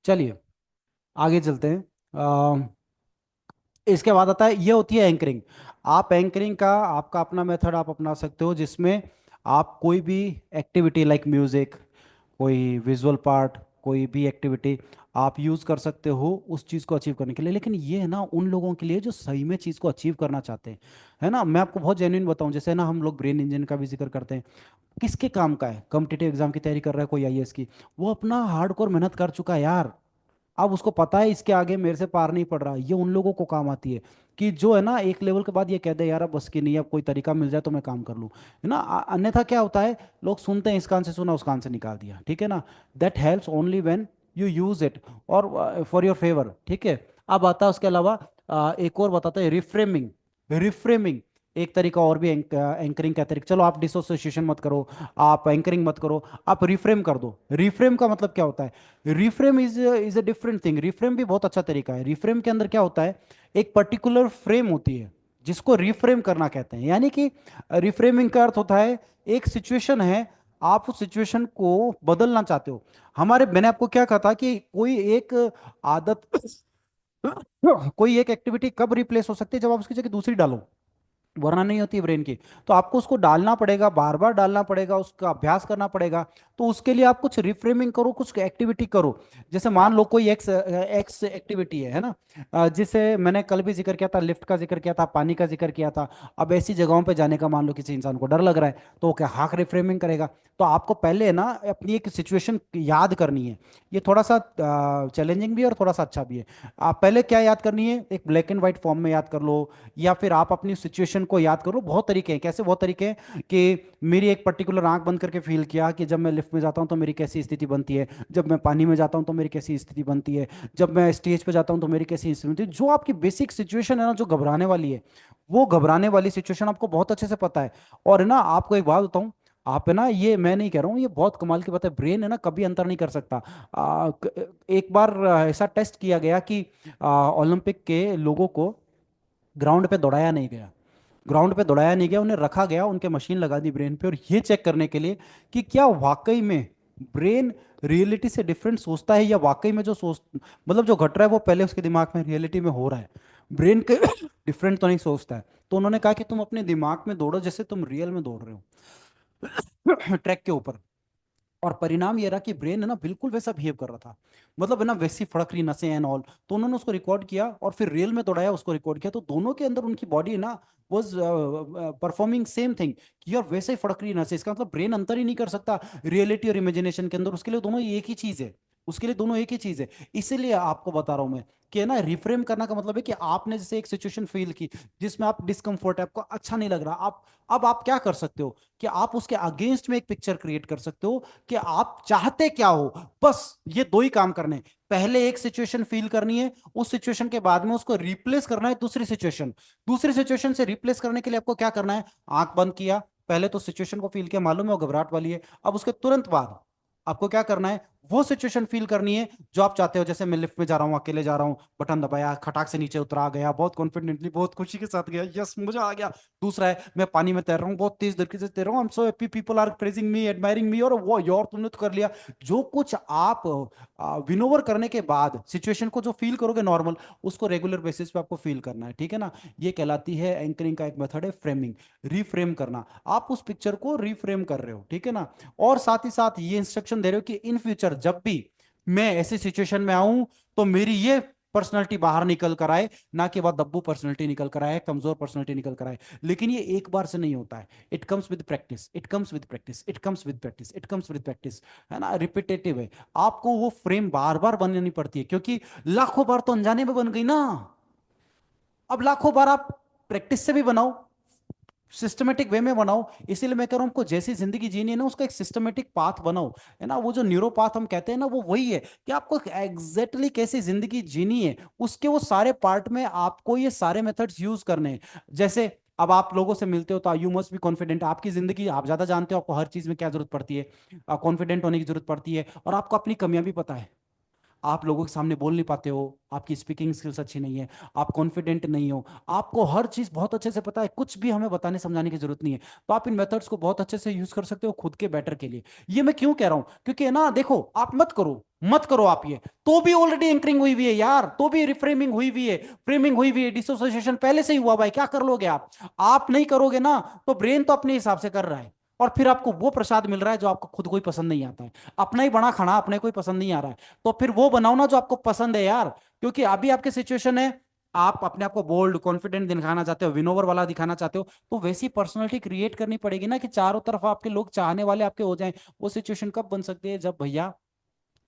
चलिए आगे चलते हैं। इसके बाद आता है, ये होती है एंकरिंग। आप एंकरिंग का आपका अपना मेथड आप अपना सकते हो, जिसमें आप कोई भी एक्टिविटी लाइक म्यूजिक, कोई विजुअल पार्ट, कोई भी एक्टिविटी आप यूज कर सकते हो उस चीज को अचीव करने के लिए। लेकिन ये है ना उन लोगों के लिए जो सही में चीज को अचीव करना चाहते हैं। है ना, मैं आपको बहुत जेन्युइन बताऊं, जैसे ना हम लोग ब्रेन इंजन का भी जिक्र करते हैं। किसके काम का है? कॉम्पिटिटिव एग्जाम की तैयारी कर रहा है कोई आईएएस की, वो अपना हार्डकोर मेहनत कर चुका है यार। अब उसको पता है इसके आगे मेरे से पार नहीं पड़ रहा। ये उन लोगों को काम आती है कि जो है ना एक लेवल के बाद ये कह दे यार अब बस की नहीं है, अब कोई तरीका मिल जाए तो मैं काम कर लूँ। है ना, अन्यथा क्या होता है, लोग सुनते हैं, इस कान से सुना उस कान से निकाल दिया। ठीक है ना, that helps only when you use it और फॉर योर फेवर। ठीक है। अब आता है उसके अलावा एक और बताते हैं, रिफ्रेमिंग। रिफ्रेमिंग एक तरीका और भी एंकरिंग का तरीका। चलो आप डिसोसिएशन मत करो, आप एंकरिंग मत करो, आप रिफ्रेम कर दो। रिफ्रेम का मतलब क्या होता है? Reframe is a different thing. Reframe भी बहुत अच्छा तरीका है। रिफ्रेम के अंदर क्या होता है, एक पर्टिकुलर फ्रेम होती है जिसको रिफ्रेम करना कहते हैं। यानी कि रिफ्रेमिंग का अर्थ होता है, एक सिचुएशन है, आप उस सिचुएशन को बदलना चाहते हो। मैंने आपको क्या कहा था कि कोई एक आदत कोई एक एक्टिविटी कब रिप्लेस हो सकती है, जब आप उसकी जगह दूसरी डालो, वरना नहीं होती ब्रेन की। तो आपको उसको डालना पड़ेगा, बार बार डालना पड़ेगा, उसका अभ्यास करना पड़ेगा। तो उसके लिए आप कुछ रिफ्रेमिंग करो, कुछ एक्टिविटी करो। जैसे मान लो कोई एक्स एक्स एक्टिविटी है ना, जिसे मैंने कल भी जिक्र किया था, लिफ्ट का जिक्र किया था, पानी का जिक्र किया था। अब ऐसी जगहों पे जाने का मान लो किसी इंसान को डर लग रहा है, तो वो क्या हाक रिफ्रेमिंग करेगा? तो आपको पहले है ना अपनी एक सिचुएशन याद करनी है। ये थोड़ा सा चैलेंजिंग भी है और थोड़ा सा अच्छा भी है। आप पहले क्या याद करनी है, एक ब्लैक एंड व्हाइट फॉर्म में याद कर लो, या फिर आप अपनी सिचुएशन को याद करो। बहुत तरीके हैं, कैसे? बहुत तरीके हैं कि मेरी एक पर्टिकुलर आंख बंद करके फील किया कि जब मैं लिफ्ट में जाता हूं तो मेरी कैसी स्थिति बनती है, जब मैं पानी में जाता हूं तो मेरी कैसी स्थिति बनती है, जब मैं स्टेज पे जाता हूं तो मेरी कैसी स्थिति बनती है। जो आपकी बेसिक सिचुएशन है ना, जो घबराने वाली है, वो घबराने वाली सिचुएशन आपको बहुत अच्छे से पता है। और है ना, आपको एक बात बताऊं, आप है ना, ये मैं नहीं कह रहा हूँ, ये बहुत कमाल की बात है, ब्रेन है ना कभी अंतर नहीं कर सकता। एक बार ऐसा टेस्ट किया गया कि ओलंपिक के लोगों को ग्राउंड पे दौड़ाया नहीं गया। ग्राउंड पे दौड़ाया नहीं गया, उन्हें रखा गया, उनके मशीन लगा दी ब्रेन पे, और ये चेक करने के लिए कि क्या वाकई में ब्रेन रियलिटी से डिफरेंट सोचता है, या वाकई में जो सोच मतलब जो घट रहा है वो पहले उसके दिमाग में रियलिटी में हो रहा है। ब्रेन के डिफरेंट तो नहीं सोचता है। तो उन्होंने कहा कि तुम अपने दिमाग में दौड़ो जैसे तुम रियल में दौड़ रहे हो ट्रैक के ऊपर। और परिणाम ये रहा कि ब्रेन है ना बिल्कुल वैसा बिहेव कर रहा था, मतलब है ना वैसी फड़क रही नसें एंड ऑल। तो उन्होंने उसको रिकॉर्ड किया और फिर रियल में दौड़ाया, उसको रिकॉर्ड किया, तो दोनों के अंदर उनकी बॉडी है ना वाज परफॉर्मिंग सेम थिंग, कि यार वैसे ही फड़क रही नसें। इसका मतलब ब्रेन अंतर ही नहीं कर सकता रियलिटी और इमेजिनेशन के अंदर, उसके लिए दोनों एक ही चीज है। उसके लिए दोनों एक ही चीज है। इसीलिए आपको बता रहा हूं मैं कि है ना, रिफ्रेम करना का मतलब है कि आपने जैसे एक सिचुएशन फील की जिसमें आप डिस्कम्फर्ट है, आपको अच्छा नहीं लग रहा, आप अब आप क्या कर सकते हो कि आप उसके अगेंस्ट में एक पिक्चर क्रिएट कर सकते हो कि आप चाहते क्या हो। बस ये दो ही काम करने हैं। पहले एक सिचुएशन फील करनी है, उस सिचुएशन के बाद में उसको रिप्लेस करना है दूसरी सिचुएशन। दूसरी सिचुएशन से रिप्लेस करने के लिए आपको क्या करना है, आंख बंद किया, पहले तो सिचुएशन को फील किया, मालूम है वो घबराहट वाली है। अब उसके तुरंत बाद आपको क्या करना है, वो सिचुएशन फील करनी है जो आप चाहते हो। जैसे मैं लिफ्ट में जा रहा हूँ, अकेले जा रहा हूँ, बटन दबाया, खटाक से नीचे उतरा गया, बहुत कॉन्फिडेंटली, बहुत खुशी के साथ गया, यस मजा आ गया। दूसरा है, मैं पानी में तैर रहा हूँ, बहुत तेज तरीके से तैर रहा हूँ, I am so happy, people are praising me, admiring me, और वो योर तुमने तो कर लिया। जो कुछ आप विनोवर करने के बाद सिचुएशन को जो फील करोगे नॉर्मल, उसको रेगुलर बेसिस पे आपको फील करना है। ठीक है ना, ये कहलाती है एंकरिंग का एक मेथड है, फ्रेमिंग। रिफ्रेम करना, आप उस पिक्चर को रिफ्रेम कर रहे हो। ठीक है ना, और साथ ही साथ ये इंस्ट्रक्शन दे रहे हो कि इन फ्यूचर जब भी मैं ऐसी सिचुएशन में आऊं तो मेरी ये पर्सनैलिटी बाहर निकल कर आए, ना कि वह दब्बू पर्सनैलिटी निकल कर आए, कमजोर पर्सनैलिटी निकल कर आए। लेकिन ये एक बार से नहीं होता है, it comes with practice, it comes with practice, it comes with practice, it comes with practice. है ना, रिपीटेटिव है। आपको वो फ्रेम बार बार बननी पड़ती है, क्योंकि लाखों बार तो अनजाने में बन गई ना। अब लाखों बार आप प्रैक्टिस से भी बनाओ, सिस्टमेटिक वे में बनाओ। इसीलिए मैं कह रहा हूं, हमको जैसी जिंदगी जीनी है ना, उसका एक सिस्टमेटिक पाथ बनाओ। है ना, वो जो न्यूरो पाथ हम कहते हैं ना, वो वही है कि आपको एग्जैक्टली कैसी जिंदगी जीनी है, उसके वो सारे पार्ट में आपको ये सारे मेथड्स यूज करने हैं। जैसे अब आप लोगों से मिलते हो तो यू मस्ट बी कॉन्फिडेंट, आपकी जिंदगी आप ज्यादा जानते हो, आपको हर चीज में क्या जरूरत पड़ती है, कॉन्फिडेंट होने की जरूरत पड़ती है, और आपको अपनी कमियां भी पता है। आप लोगों के सामने बोल नहीं पाते हो, आपकी स्पीकिंग स्किल्स अच्छी नहीं है, आप कॉन्फिडेंट नहीं हो, आपको हर चीज बहुत अच्छे से पता है, कुछ भी हमें बताने समझाने की जरूरत नहीं है, तो आप इन मेथड्स को बहुत अच्छे से यूज कर सकते हो खुद के बेटर के लिए। ये मैं क्यों कह रहा हूं, क्योंकि है ना, देखो आप मत करो, मत करो आप ये, तो भी ऑलरेडी एंकरिंग हुई हुई है यार, तो भी रिफ्रेमिंग हुई हुई है, फ्रेमिंग हुई हुई है, डिसोसिएशन पहले से ही हुआ हुआ है, क्या कर लोगे आप नहीं करोगे ना, तो ब्रेन तो अपने हिसाब से कर रहा है, और फिर आपको वो प्रसाद मिल रहा है जो आपको खुद को ही पसंद नहीं आता है, अपना ही बना खाना अपने को ही पसंद नहीं आ रहा है, तो फिर वो बनाओ ना जो आपको पसंद है यार। क्योंकि अभी आपके सिचुएशन है, आप अपने आप को बोल्ड कॉन्फिडेंट दिखाना चाहते हो, विनोवर वाला दिखाना चाहते हो, तो वैसी पर्सनालिटी क्रिएट करनी पड़ेगी ना कि चारों तरफ आपके लोग चाहने वाले आपके हो जाएं। वो सिचुएशन कब बन सकती है, जब भैया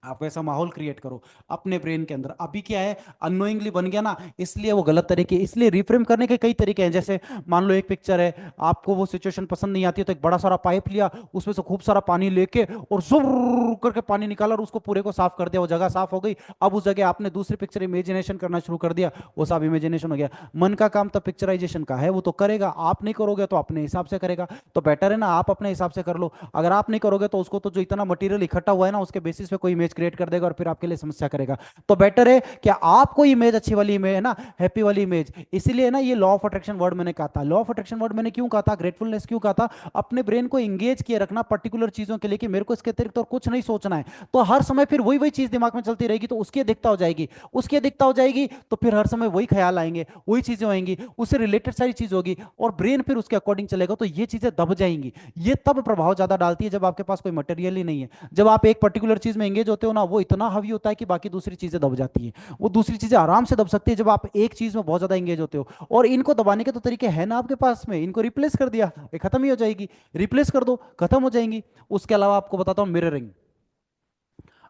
आप ऐसा माहौल क्रिएट करो अपने ब्रेन के अंदर। अभी क्या है, अननोइंगली बन गया ना, इसलिए वो गलत तरीके, इसलिए रिफ्रेम करने के कई तरीके हैं। जैसे मान लो एक पिक्चर है, आपको वो सिचुएशन पसंद नहीं आती है, तो एक बड़ा सारा पाइप लिया, उसमें से खूब सारा पानी लेके और जोर करके पानी निकाला और उसको पूरे को साफ कर दिया, वो जगह साफ हो गई। अब उस जगह आपने दूसरी पिक्चर इमेजिनेशन करना शुरू कर दिया, वो सब इमेजिनेशन हो गया। मन का काम तो पिक्चराइजेशन का है, वो तो करेगा, आप नहीं करोगे तो अपने हिसाब से करेगा। तो बेटर है ना आप अपने हिसाब से कर लो। अगर आप नहीं करोगे तो उसको तो जो इतना मटेरियल इकट्ठा हुआ है ना, उसके बेसिस पे कोई इमेज क्रिएट कर देगा और फिर आपके लिए समस्या करेगा। तो बेटर है कि आपको इमेज अच्छी वाली इमेज है ना, हैप्पी वाली इमेज। इसीलिए ना ये लॉ ऑफ अट्रैक्शन वर्ड मैंने कहा था, लॉ ऑफ अट्रैक्शन वर्ड मैंने क्यों कहा था, ग्रेटफुलनेस क्यों कहा था, अपने ब्रेन को इंगेज किए रखना पर्टिकुलर चीजों के लिए कि मेरे को इसके अतिरिक्त और कुछ नहीं सोचना है। तो हर समय फिर वही वही चीज दिमाग में चलती रहेगी, तो उसकी अधिकता हो जाएगी, उसकी अधिकता हो जाएगी, तो फिर हर समय वही ख्याल आएंगे, वही चीजें होंगी, उससे रिलेटेड सारी चीज होगी, और ब्रेन फिर उसके अकॉर्डिंग चलेगा, तो ये चीजें दब जाएंगी। ये तब प्रभाव ज्यादा डालती है जब आपके पास कोई मटेरियल ही नहीं है। जब आप एक पर्टिकुलर चीज में एंगेज होते हो ना, वो इतना हावी होता है कि बाकी दूसरी चीजें दब जाती है। वो दूसरी चीजें आराम से दब सकती है जब आप एक चीज में बहुत ज्यादा एंगेज होते हो। और इनको दबाने के तो तरीके हैं ना आपके पास में, इनको रिप्लेस कर दिया, ये खत्म ही हो जाएगी, रिप्लेस कर दो, खत्म हो जाएंगी। उसके अलावा आपको बताता हूं मिररिंग।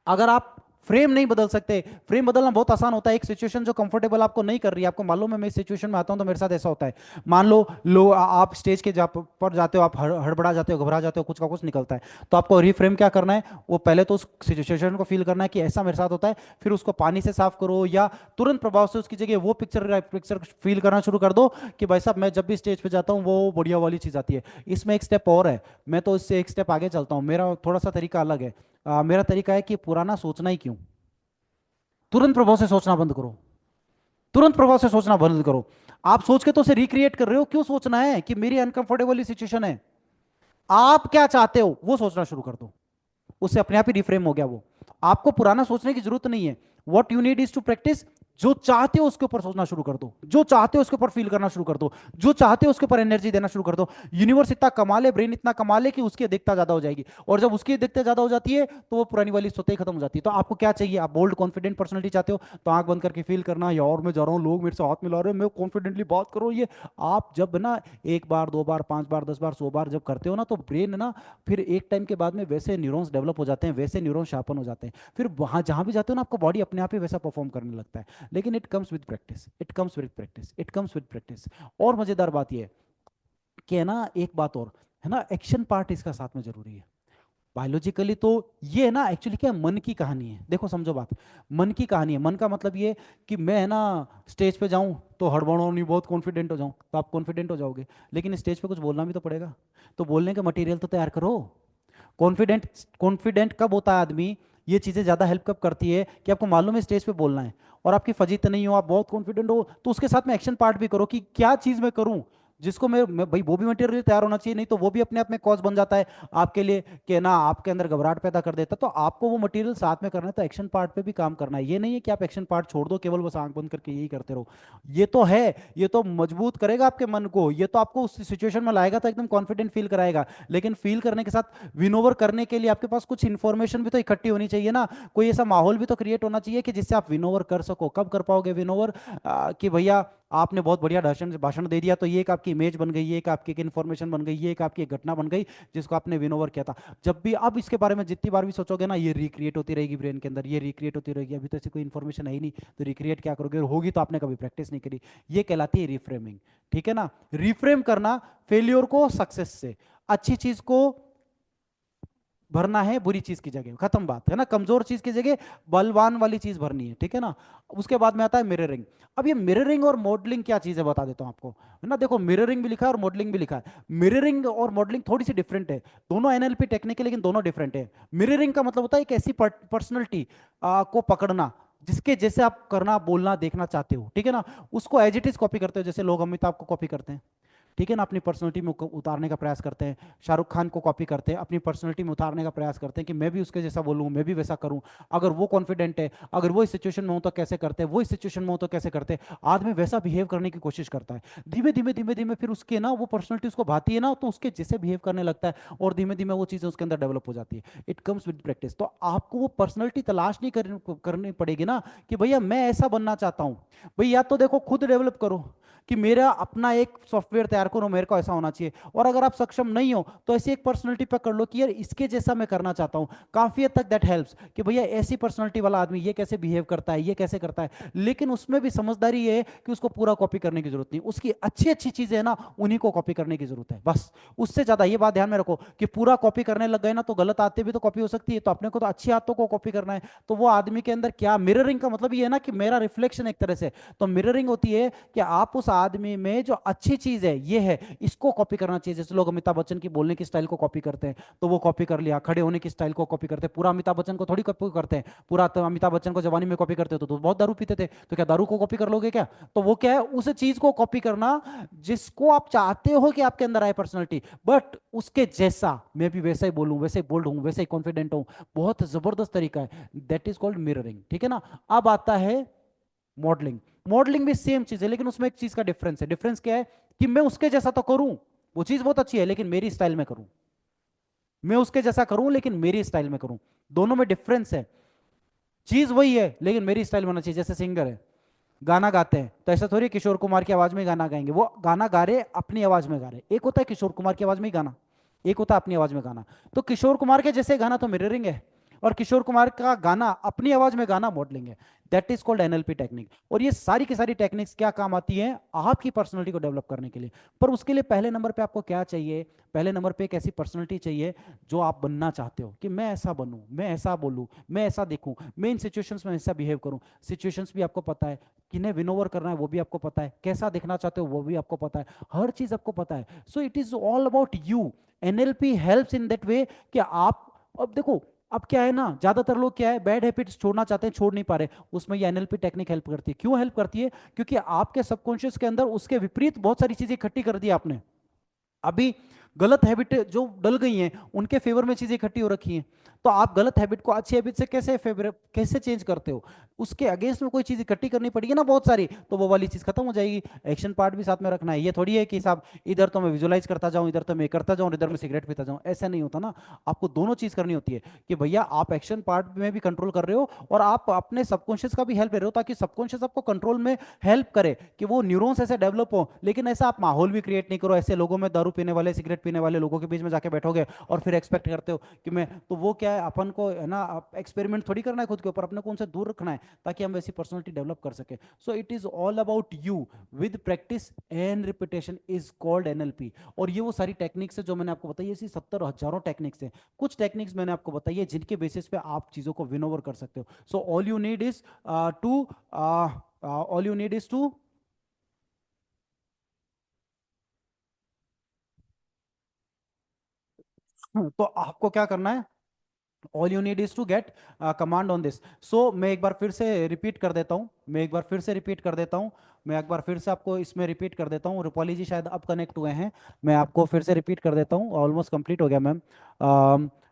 अगर आप फ्रेम नहीं बदल सकते, फ्रेम बदलना बहुत आसान होता है। एक सिचुएशन जो कंफर्टेबल आपको नहीं कर रही है, आपको मालूम है मैं इस सिचुएशन में आता हूं तो मेरे साथ ऐसा होता है। मान लो आप स्टेज के पर जाते हो, आप हड़बड़ा जाते हो, घबरा जाते हो, कुछ का कुछ निकलता है, तो आपको रिफ्रेम क्या करना है, वो पहले तो उस सिचुएशन को फील करना है कि ऐसा मेरे साथ होता है, फिर उसको पानी से साफ करो, या तुरंत प्रभाव से उसकी जगह वो पिक्चर पिक्चर फील करना शुरू कर दो कि भाई साहब मैं जब भी स्टेज पे जाता हूँ वो बढ़िया वाली चीज आती है। इसमें एक स्टेप और है, मैं तो इससे एक स्टेप आगे चलता हूँ, मेरा थोड़ा सा तरीका अलग है। मेरा तरीका है कि पुराना सोचना ही क्यों, तुरंत प्रभाव से सोचना बंद करो, तुरंत प्रभाव से सोचना बंद करो। आप सोच के तो उसे रिक्रिएट कर रहे हो, क्यों सोचना है कि मेरी अनकंफर्टेबल सिचुएशन है, आप क्या चाहते हो वो सोचना शुरू कर दो, उससे अपने आप ही रिफ्रेम हो गया वो। आपको पुराना सोचने की जरूरत नहीं है, what you need is to practice. जो चाहते हो उसके ऊपर सोचना शुरू कर दो, जो चाहते हो उसके ऊपर फील करना शुरू कर दो, जो चाहते हो उसके ऊपर एनर्जी देना शुरू कर दो। यूनिवर्स इतना कमा ले, ब्रेन इतना कमा ले कि उसकी अधिकता ज्यादा हो जाएगी, और जब उसकी अधिकता ज्यादा हो जाती है तो वो पुरानी वाली स्वतः ही खत्म हो जाती है। तो आपको क्या चाहिए, आप बोल्ड कॉन्फिडेंट पर्सनलिटी चाहते हो, तो आंख बंद करके फील करना, यार मैं जा रहा हूँ, लोग मेरे से हाथ मिला रहे हैं, मैं कॉन्फिडेंटली बात करो। ये आप जब ना एक बार, दो बार, पांच बार, 10 बार, 100 बार जब करते हो ना, तो ब्रेन ना फिर एक टाइम के बाद में वैसे न्यूरॉन्स डेवलप हो जाते हैं, वैसे न्यूरॉन्स शार्पन हो जाते हैं, फिर वहां जहां भी जाते हो ना आपका बॉडी अपने आप ही वैसा परफॉर्म करने लगता है। लेकिन it comes with practice, it comes with practice, it comes with practice. और मजेदार बात यह है कि है ना, एक बात और है ना, एक्शन पार्ट इसका साथ में जरूरी है। बायोलॉजिकली तो ये है ना, एक्चुअली क्या है, मन की कहानी है, देखो समझो बात, मन की कहानी है। मन का मतलब ये कि मैं है ना स्टेज पे जाऊं तो हड़बड़ाऊं नहीं, बहुत कॉन्फिडेंट हो जाऊं, तो आप कॉन्फिडेंट हो जाओगे, लेकिन स्टेज पे कुछ बोलना भी तो पड़ेगा, तो बोलने का मटेरियल तो तैयार करो। कॉन्फिडेंट, कॉन्फिडेंट कब होता है आदमी, ये चीजें ज्यादा हेल्प कब करती है कि आपको मालूम है स्टेज पे बोलना है, और आपकी फजीत नहीं हो, आप बहुत कॉन्फिडेंट हो, तो उसके साथ में एक्शन पार्ट भी करो कि क्या चीज मैं करूं जिसको मैं भाई, वो भी मटेरियल तैयार होना चाहिए, नहीं तो वो भी अपने आप में कॉज बन जाता है आपके लिए कि ना आपके अंदर घबराहट पैदा कर देता। तो आपको वो मटेरियल साथ में करना है, तो एक्शन पार्ट पे भी काम करना है। ये नहीं है कि आप एक्शन पार्ट छोड़ दो, केवल बस आंख बंद करके यही करते रहो। ये तो है, ये तो मजबूत करेगा आपके मन को, ये तो आपको उस सिचुएशन में लाएगा, तो एकदम कॉन्फिडेंट फील कराएगा। लेकिन फील करने के साथ विन ओवर करने के लिए आपके पास कुछ इंफॉर्मेशन भी तो इकट्ठी होनी चाहिए ना, कोई ऐसा माहौल भी तो क्रिएट होना चाहिए कि जिससे आप विन ओवर कर सको। कब कर पाओगे विन ओवर, कि भैया आपने बहुत बढ़िया भाषण भाषण दे दिया, तो ये एक आपकी इमेज बन गई, ये एक आपकी इन्फॉर्मेशन बन गई, ये एक आपकी एक घटना बन गई जिसको आपने विन ओवर किया था। जब भी अब इसके बारे में जितनी बार भी सोचोगे ना, ये रिक्रिएट होती रहेगी ब्रेन के अंदर, ये रिक्रिएट होती रहेगी। अभी तो ऐसी कोई इन्फॉर्मेशन है ही नहीं, तो रिक्रिएट क्या करोगे, और होगी तो आपने कभी प्रैक्टिस नहीं करी। ये कहलाती है रिफ्रेमिंग। ठीक है ना, रिफ्रेम करना फेलियर को सक्सेस से, अच्छी चीज को भरना है बुरी चीज की जगह, खत्म बात है ना, कमजोर चीज की जगह बलवान वाली चीज भरनी है, ठीक है ना। उसके बाद में आता है मिररिंग। अब ये मिररिंग और मॉडलिंग क्या चीज है बता देता हूं आपको, है ना। देखो मिररिंग भी लिखा है और मॉडलिंग भी लिखा है। मिररिंग और मॉडलिंग थोड़ी सी डिफरेंट है, दोनों एनएलपी टेक्निक है लेकिन दोनों डिफरेंट है। मिररिंग का मतलब होता है एक ऐसी पर्सनैलिटी को पकड़ना जिसके जैसे आप करना बोलना देखना चाहते हो, ठीक है ना, उसको एज इट इज कॉपी करते हो, जैसे लोग अमिताभ को कॉपी करते हैं, ठीक है ना, अपनी पर्सनैलिटी में उतारने का प्रयास करते हैं। शाहरुख खान को कॉपी करते हैं, अपनी पर्सनैलिटी में उतारने का प्रयास करते हैं कि मैं भी उसके जैसा बोलूँ, मैं भी वैसा करूँ। अगर वो कॉन्फिडेंट है, अगर वो इस सिचुएशन में हो तो कैसे करते हैं, वो इस सिचुएशन में हो तो कैसे करते हैं, आदमी वैसा बिहेव करने की कोशिश करता है। धीमे धीमे धीमे धीमे फिर उसके ना वो पर्सनैलिटी उसको भाती है ना, तो उसके जैसे बिहेव करने लगता है और धीमे धीमे वो चीज़ें उसके अंदर डेवलप हो जाती है। It comes with practice. तो आपको वो पर्सनैलिटी तलाश नहीं करनी पड़ेगी ना कि भैया मैं ऐसा बनना चाहता हूँ। भैया या तो देखो खुद डेवलप करो कि मेरा अपना एक सॉफ्टवेयर तैयार करो, मेरे को ऐसा होना चाहिए। और अगर आप सक्षम नहीं हो तो ऐसी एक पर्सनैलिटी पकड़ लो कि यार इसके जैसा मैं करना चाहता हूं। काफी हद तक दैट हेल्प्स कि भैया ऐसी पर्सनैलिटी वाला आदमी ये कैसे बिहेव करता है, ये कैसे करता है। लेकिन उसमें भी समझदारी ये है कि उसको पूरा कॉपी करने की जरूरत नहीं, उसकी अच्छी अच्छी चीजें है ना उन्हीं को कॉपी करने की जरूरत है बस। उससे ज्यादा ये बात ध्यान में रखो कि पूरा कॉपी करने लग गए ना तो गलत आदतें भी तो कॉपी हो सकती है। तो अपने को तो अच्छी आदतों को कॉपी करना है। तो वो आदमी के अंदर क्या मिररिंग का मतलब ये है ना कि मेरा रिफ्लेक्शन एक तरह से। तो मिररिंग होती है कि आप उस आदमी में जो अच्छी चीज है ये है, इसको कॉपी करना चाहिए। जैसे लोग अमिताभ बच्चन की बोलने की स्टाइल को कॉपी करते हैं, तो वो कॉपी कर लिया। खड़े होने की स्टाइल को कॉपी करते हैं, पूरा अमिताभ बच्चन को थोड़ी कॉपी करते हैं। पूरा तो अमिताभ बच्चन को जवानी में कॉपी करते हो तो बहुत दारू पीते थे, तो क्या दारू को कॉपी कर लोगे क्या। तो वो क्या है, उस चीज को कॉपी करना जिसको आप चाहते हो कि आपके अंदर आए पर्सनैलिटी, बट उसके जैसा मैं भी वैसा ही बोलूं, वैसे ही बोल्ड हूं, वैसे ही कॉन्फिडेंट हूं। बहुत जबरदस्त तरीका है, दैट इज कॉल्ड मिररिंग, ठीक है ना। अब आता है मॉडलिंग। मॉडलिंग भी सेम चीज है लेकिन उसमें एक चीज का डिफरेंस है। डिफरेंस क्या है कि मैं उसके जैसा तो करूं, वो चीज बहुत अच्छी है लेकिन मेरी स्टाइल में करूं। मैं उसके जैसा करूं लेकिन मेरी स्टाइल में करूं। दोनों में डिफरेंस है। चीज वही है लेकिन मेरी स्टाइल में होना चाहिए। जैसे सिंगर है, गाना गाते हैं तो ऐसा थोड़ी किशोर कुमार की आवाज में ही गाना गाएंगे। वो गाना गा रहे अपनी आवाज में गा रहे। एक होता है किशोर कुमार की आवाज में ही गाना, एक होता है अपनी आवाज में गाना। तो किशोर कुमार के जैसे गाना तो मिररिंग है, और किशोर कुमार का गाना अपनी आवाज में गाना मॉडलिंग है। That is called NLP technique. और ये सारी की सारी टेक्निक्स क्या काम आती हैं आपकी पर्सनैलिटी को डेवलप करने के लिए। पर उसके लिए पहले नंबर पे आपको क्या चाहिए, पहले नंबर पे एक ऐसी पर्सनैलिटी चाहिए जो आप बनना चाहते हो कि मैं ऐसा बनूं, मैं ऐसा बोलूं, मैं ऐसा दिखूं, मैं इन सिचुएशंस में ऐसा बिहेव करूं। सिचुएशंस भी आपको पता है, किन्हें विनोवर करना है वो भी आपको पता है, कैसा दिखना चाहते हो वो भी आपको पता है, हर चीज आपको पता है। So it is all about you. NLP helps in that way कि आप, अब देखो, अब क्या है ना, ज्यादातर लोग क्या है बैड हैबिट्स छोड़ना चाहते हैं, छोड़ नहीं पा रहे। उसमें ये एनएलपी टेक्निक हेल्प करती है। क्यों हेल्प करती है? क्योंकि आपके सबकॉन्शियस के अंदर उसके विपरीत बहुत सारी चीजें इकट्ठी कर दी आपने। अभी गलत हैबिट जो डल गई हैं उनके फेवर में चीजें इकट्ठी हो रखी हैं। तो आप गलत हैबिट को अच्छी हैबिट से कैसे फेवर कैसे चेंज करते हो? उसके अगेंस्ट में कोई चीज इकट्ठी करनी पड़ेगी ना बहुत सारी, तो वो वाली चीज खत्म हो जाएगी। एक्शन पार्ट भी साथ में रखना है। ये थोड़ी है कि साहब इधर तो मैं विजुलाइज करता जाऊं, इधर तो मैं करता जाऊं, इधर मैं सिगरेट पीता जाऊं, ऐसा नहीं होता ना। आपको दोनों चीज करनी होती है कि भैया आप एक्शन पार्ट में भी कंट्रोल कर रहे हो और आप अपने सबकॉन्शियस का भी हेल्प ले रहे हो, ताकि सबकॉन्शियस आपको कंट्रोल में हेल्प करे कि वो न्यूरॉन्स ऐसे डेवलप हो। लेकिन ऐसा आप माहौल भी क्रिएट नहीं करो, ऐसे लोगों में, दारू पीने वाले सिगरेट पीने वाले लोगों के बीच में जाके बैठोगे और फिर एक्सपेक्ट करते हो कि मैं तो, वो क्या है, अपन को है ना एक्सपेरिमेंट थोड़ी करना है खुद के ऊपर, अपने को उनसे दूर रखना है ताकि हम ऐसी पर्सनैलिटी डेवलप कर सके। So it is all about you. With practice and repetition is called NLP. और ये वो सारी टेक्निक्स है जो मैंने आपको बताई, ऐसी 70 हजारों टेक्निक्स हैं। कुछ टेक्निक्स मैंने आपको बताई है जिनके बेसिस पे आप चीजों को विन ओवर कर सकते हो। So all you need is to all you need is to तो आपको क्या करना है? All you need is to get command on this. So मैं एक बार फिर से रिपीट कर देता हूँ, मैं एक बार फिर से रिपीट कर देता हूँ, मैं एक बार फिर से आपको इसमें रिपीट कर देता हूँ। रूपाली जी शायद अब कनेक्ट हुए हैं, मैं आपको फिर से रिपीट कर देता हूँ। ऑलमोस्ट कंप्लीट हो गया मैम।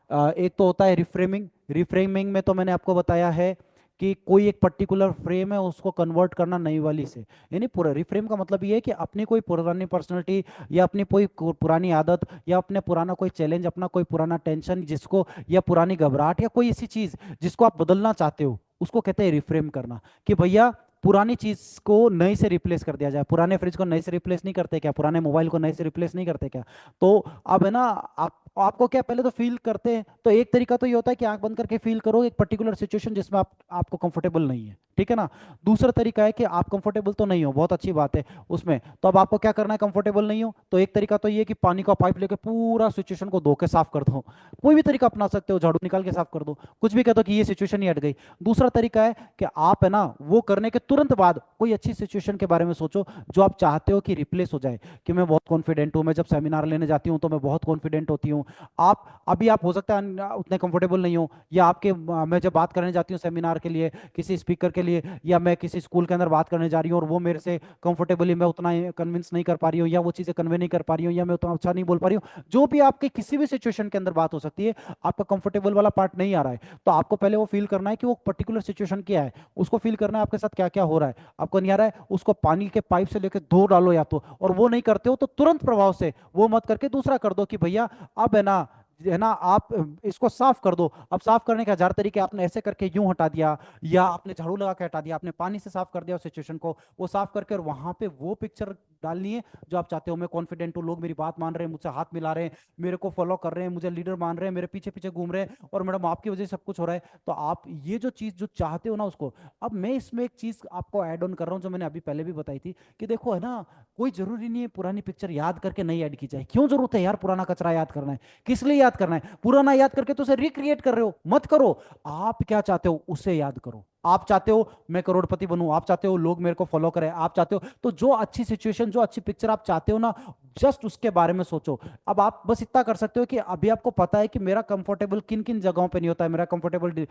एक तो होता है रिफ्रेमिंग। रिफ्रेमिंग में तो मैंने आपको बताया है कि कोई एक पर्टिकुलर फ्रेम है उसको कन्वर्ट करना नई वाली से। यानी पूरा रिफ्रेम का मतलब ये है कि अपनी कोई पुरानी पर्सनैलिटी या अपनी कोई पुरानी आदत या अपने पुराना कोई चैलेंज, अपना कोई पुराना टेंशन जिसको, या पुरानी घबराहट या कोई ऐसी चीज जिसको आप बदलना चाहते हो, उसको कहते हैं रिफ्रेम करना। कि भैया पुरानी चीज को नई से रिप्लेस कर दिया जाए। पुराने फ्रिज को नए से रिप्लेस नहीं करते क्या? पुराने मोबाइल को नए से रिप्लेस नहीं करते क्या? तो अब है ना, आप आपको क्या, पहले तो फील करते हैं तो एक तरीका तो ये होता है कि आंख बंद करके फील करो एक पर्टिकुलर सिचुएशन जिसमें आपको कंफर्टेबल नहीं है, ठीक है ना। दूसरा तरीका है कि आप कंफर्टेबल तो नहीं हो, बहुत अच्छी बात है उसमें, तो अब आपको क्या करना है, कंफर्टेबल नहीं हो तो एक तरीका तो ये है कि पानी का पाइप लेके पूरा सिचुएशन को धो के साफ कर दो। कोई भी तरीका अपना सकते हो, झाड़ू निकाल के साफ कर दो, कुछ भी कह दो कि ये सिचुएशन ही हट गई। दूसरा तरीका है कि आप है ना वो करने के तुरंत बाद कोई अच्छी सिचुएशन के बारे में सोचो जो आप चाहते हो कि रिप्लेस हो जाए। कि मैं बहुत कॉन्फिडेंट हूँ, मैं जब सेमिनार लेने जाती हूँ तो मैं बहुत कॉन्फिडेंट होती हूँ। आप अभी आप हो सकता है उतने कंफर्टेबल नहीं हो, या आपके मैं जब बात करने जाती हूँ सेमिनार के लिए किसी स्पीकर के लिए, या मैं किसी स्कूल के अंदर बात करने जा रही हूँ और वो मेरे से कंफर्टेबली मैं उतना कन्विंस नहीं कर पा रही हूँ, या वो चीज़ें कन्वे नहीं कर पा रही हूँ, या मैं उतना अच्छा नहीं बोल पा रही हूँ, जो भी आपके किसी भी सिचुएशन के अंदर बात हो सकती है, आपका कंफर्टेबल वाला पार्ट नहीं आ रहा है, तो आपको पहले वो फील करना है कि वो पर्टिकुलर सिचुएशन क्या है, उसको फील करना है आपके साथ क्या क्या हो रहा है। आपको नहीं आ रहा है, उसको पानी के पाइप से लेकर धो डालो या तो, और वो नहीं करते हो तो तुरंत प्रभाव से वो मत करके दूसरा कर दो कि भैया अब है ना आप इसको साफ कर दो। अब साफ करने के हजार तरीके, आपने ऐसे करके यूं हटा दिया, या आपने झाड़ू लगा के हटा दिया, आपने पानी से साफ कर दिया उस सिचुएशन को, वो साफ करके और वहां पे वो पिक्चर डालनी है जो आप चाहते हो। मैं कॉन्फिडेंट हूँ, लोग मेरी बात मान रहे हैं, मुझसे हाथ मिला रहे हैं, मेरे को फॉलो कर रहे हैं, मुझे लीडर मान रहे हैं, मेरे पीछे पीछे घूम रहे हैं, और मैडम आपकी वजह से सब कुछ हो रहा है। तो आप ये जो चीज जो चाहते हो ना उसको, अब मैं इसमें एक चीज आपको ऐड ऑन कर रहा हूँ जो मैंने अभी पहले भी बताई थी, कि देखो है ना कोई जरूरी नहीं है पुरानी पिक्चर याद करके नहीं ऐड की जाए। क्यों जरूरत है यार पुराना कचरा याद करना है, किस लिए याद करना है पुराना याद करके, तो उसे रिक्रिएट कर रहे हो, मत करो। आप क्या चाहते हो उसे याद करो। आप चाहते हो मैं करोड़पति बनूं, आप चाहते हो लोग मेरे को फॉलो करें, आप चाहते हो तो जो अच्छी सिचुएशन जो अच्छी पिक्चर आप चाहते हो ना, जस्ट उसके बारे में सोचो। अब आप बस इतना कर सकते हो कि अभी आपको पता है कि मेरा कंफर्टेबल किन किन जगहों पे नहीं होता है, मेरा कंफर्टेबल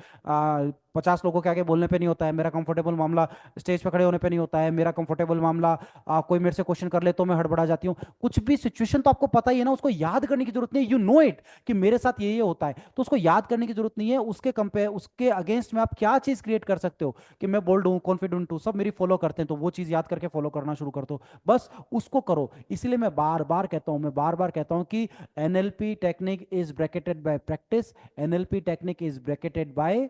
50 लोगों के आगे बोलने पे नहीं होता है, मेरा कंफर्टेबल मामला स्टेज पे खड़े होने पे नहीं होता है, मेरा कंफर्टेबल मामला कोई मेरे से क्वेश्चन कर ले तो मैं हड़बड़ा जाती हूँ। कुछ भी सिचुएशन तो आपको पता ही है ना, उसको याद करने की जरूरत नहीं, यू नो इट कि मेरे साथ ये होता है, तो उसको याद करने की जरूरत नहीं है। उसके कंपेयर उसके अगेंस्ट में आप क्या चीज क्रिएट कर सकते हो कि मैं बोल्ड हूँ, कॉन्फिडेंट हूँ, सब मेरी फॉलो करते हैं, तो वो चीज याद करके फॉलो करना शुरू कर दो, बस उसको करो। इसलिए मैं बार बार कहता हूं, मैं बार बार कहता हूं कि NLP technique is bracketed by practice, NLP technique is bracketed by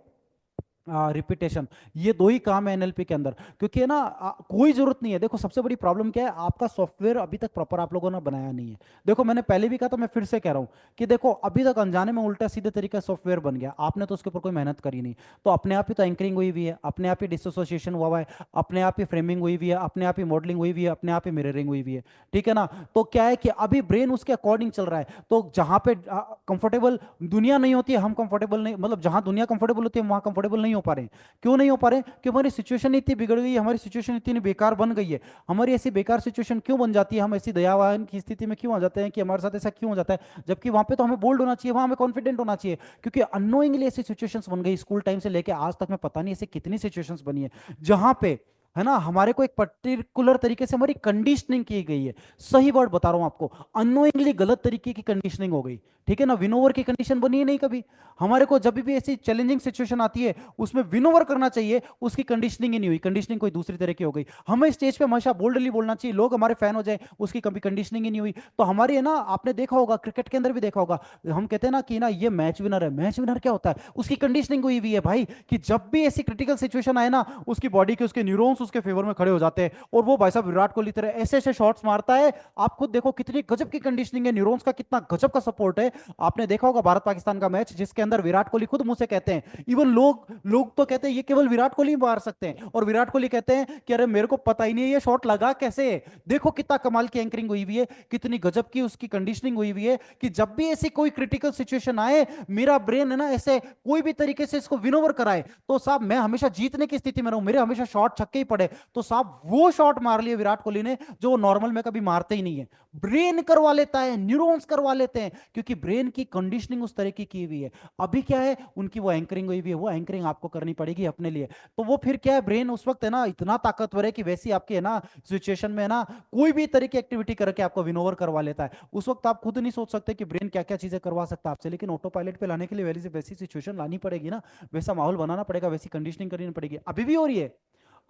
repetition. ये दो ही काम है एनएलपी के अंदर, क्योंकि है ना कोई जरूरत नहीं है। देखो सबसे बड़ी प्रॉब्लम क्या है, आपका सॉफ्टवेयर अभी तक प्रॉपर आप लोगों ने बनाया नहीं है। देखो मैंने पहले भी कहा था, मैं फिर से कह रहा हूं कि देखो अभी तक अनजाने में उल्टा सीधे तरीके से सॉफ्टवेयर बन गया, आपने तो उसके ऊपर कोई मेहनत करी नहीं, तो अपने आप ही तो एंकरिंग हुई हुई है, अपने आप ही डिसोसिएशन हुआ हुआ है, अपने आप ही फ्रेमिंग हुई हुई है, अपने आप ही मॉडलिंग हुई हुई है, अपने आप ही मिररिंग हुई हुई है। ठीक है ना। तो क्या है कि अभी ब्रेन उसके अकॉर्डिंग चल रहा है, तो जहां पे कंफर्टेबल दुनिया नहीं होती है, हम कंफर्टेबल नहीं, मतलब जहां दुनिया कंफर्टेबल होती है वहां कंफर्टेबल नहीं हो पा रहे हैं। क्यों नहीं हो पा रहे? कि हमारी सिचुएशन इतनी बिगड़ गई है, हमारी सिचुएशन इतनी बेकार बन गई है। हमारी ऐसी बेकार सिचुएशन क्यों बन जाती है, हम ऐसी दयावान की स्थिति में क्यों आ जाते हैं कि हमारे साथ ऐसा क्यों हो जाता है, जबकि वहां पे तो हमें बोल्ड होना चाहिए, वहां हमें कॉन्फिडेंट होना चाहिए। क्योंकि अननोइंगली ऐसी सिचुएशंस बन गई, स्कूल टाइम से लेके आज तक मैं पता नहीं ऐसी कितनी सिचुएशंस बनी है जहां पे है ना हमारे को एक पर्टिकुलर तरीके से हमारी कंडीशनिंग की गई है। सही वर्ड बता रहा हूं आपको, अननोइंगली गलत तरीके की कंडीशनिंग हो गई। ठीक है ना, विनोवर की कंडीशन बनी है नहीं कभी। हमारे को जब भी ऐसी चैलेंजिंग सिचुएशन आती है उसमें विनोवर करना चाहिए, उसकी कंडीशनिंग ही नहीं हुई, कंडीशनिंग कोई दूसरी तरह की हो गई। हमें स्टेज पे हमेशा बोल्डली बोलना चाहिए, लोग हमारे फैन हो जाए, उसकी कभी कंडीशनिंग ही नहीं हुई। तो हमारी है ना, आपने देखा होगा क्रिकेट के अंदर भी देखा होगा, हम कहते हैं ना कि ना ये मैच विनर है, मैच विनर क्या होता है, उसकी कंडीशनिंग हुई हुई है भाई, कि जब भी ऐसी क्रिटिकल सिचुएशन आए ना, उसकी बॉडी के उसके न्यूरॉन्स उसके फेवर में खड़े हो जाते हैं, और वो भाई साहब विराट कोहली तरह ऐसे ऐसे शॉट्स मारता है। आप खुद देखो कितनी गजब की कंडीशनिंग है, न्यूरॉन्स का कितना गजब का सपोर्ट है। आपने देखा होगा भारत पाकिस्तान का मैच जिसके अंदर विराट कोहली खुद मुंह से कहते हैं, इवन लोग लोग तो कहते हैं ये केवल विराट कोहली मार सकते हैं, और विराट कोहली कहते हैं कि अरे मेरे को पता ही नहीं है ये शॉट लगा कैसे। देखो कितना कमाल की एंकरिंग हुई हुई है, कितनी गजब की उसकी कंडीशनिंग हुई हुई है, कि जब भी ऐसी कोई क्रिटिकल सिचुएशन आए, मेरा ब्रेन है ना ऐसे कोई भी तरीके से इसको विनोवर कराए, तो साहब मैं हमेशा जीतने की स्थिति में रहूं, मेरे हमेशा शॉट छक्के ही पड़े, तो साहब वो शॉट मार लिए विराट कोहली ने जो नॉर्मल में कभी मारते ही नहीं है। ब्रेन करवा लेता है, न्यूरॉन्स करवा लेते हैं, क्योंकि ब्रेन की कंडीशनिंग उस तरह की हुई है। अभी क्या है, उनकी वो एंकरिंग हुई हुई है, वो एंकरिंग आपको करनी पड़ेगी अपने लिए। तो वो फिर क्या है, ब्रेन उस वक्त है ना इतना ताकतवर है कि वैसी आपकी है ना सिचुएशन में है ना कोई भी तरह की एक्टिविटी करके आपको विनोवर करवा लेता है। उस वक्त आप खुद नहीं सोच सकते कि ब्रेन क्या क्या चीजें करवा सकता है आपसे, लेकिन ऑटो पायलट पे लाने के लिए वैसी वैसी सिचुएशन लानी पड़ेगी ना, वैसा माहौल बनाना पड़ेगा, वैसी कंडीशनिंग करनी पड़ेगी। अभी भी हो रही है,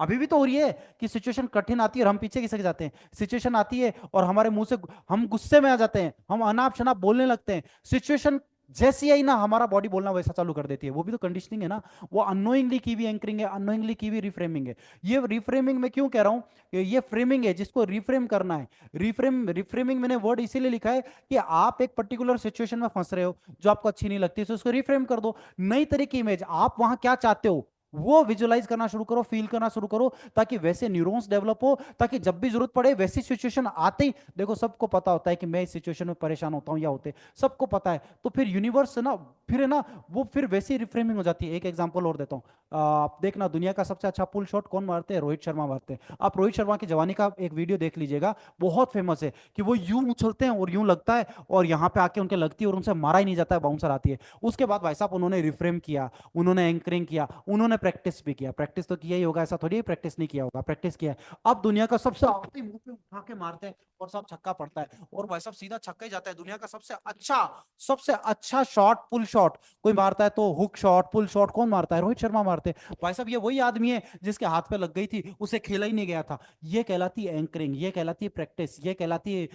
अभी भी तो हो रही है कि सिचुएशन कठिन आती है और हम पीछे खिसक जाते हैं, सिचुएशन आती है और हमारे मुंह से हम गुस्से में आ जाते हैं, हम अनाप शनाप बोलने लगते हैं। सिचुएशन जैसी आई ना हमारा बॉडी बोलना वैसा चालू कर देती है, वो भी तो कंडीशनिंग है ना। वो अननोइंगली की भी एंकरिंग है, अननोइंगली की भी रिफ्रेमिंग है। ये रिफ्रेमिंग में क्यों कह रहा हूं, ये फ्रेमिंग है जिसको रिफ्रेम करना है। रिफ्रेमिंग मैंने वर्ड इसीलिए लिखा है कि आप एक पर्टिकुलर सिचुएशन में फंस रहे हो जो आपको अच्छी नहीं लगती, तो उसको रिफ्रेम कर दो, नई तरह की इमेज, आप वहां क्या चाहते हो वो विजुलाइज करना शुरू करो, फील करना शुरू करो, ताकि वैसे न्यूरॉन्स डेवलप हो, ताकि जब भी जरूरत पड़े वैसी सिचुएशन आते ही, देखो सबको पता होता है कि मैं इस सिचुएशन में परेशान होता हूं या होते, सबको पता है, तो फिर यूनिवर्स ना, फिर है ना, वो फिर वैसी रिफ्रेमिंग हो जाती है। एक एग्जांपल और देता हूँ, आप देखना, दुनिया का सबसे अच्छा पुल शॉट कौन मारते हैं? रोहित शर्मा मारते हैं। आप रोहित शर्मा की जवानी का एक वीडियो देख लीजिएगा, बहुत फेमस है, कि वो यूं उछलते हैं और यूं लगता है, और यहाँ पे आके उनके लगती है और उनसे मारा ही नहीं जाता है, बाउंसर आती है। उसके बाद भाई साहब उन्होंने रिफ्रेम किया, उन्होंने एंकरिंग किया, उन्होंने प्रैक्टिस भी किया, प्रैक्टिस तो किया ही होगा, ऐसा थोड़ी प्रैक्टिस नहीं किया होगा, प्रैक्टिस किया है। अब दुनिया का सबसे आखिरी मुंह पे उठा के मारते हैं और सब छक्का पड़ता है, और भाई साहब सीधा छक्का ही जाता है। दुनिया का सबसे अच्छा शॉट, पुल शॉट कोई मारता है तो हुक शॉट, पुल शॉट कौन मारता है? रोहित शर्मा मारते हैं। भाई साहब ये वही आदमी है जिसके हाथ पे लग गई थी, उसे खेला ही नहीं गया था। ये कहलाती है एंकरिंग, ये कहलाती है प्रैक्टिस, ये कहलाती है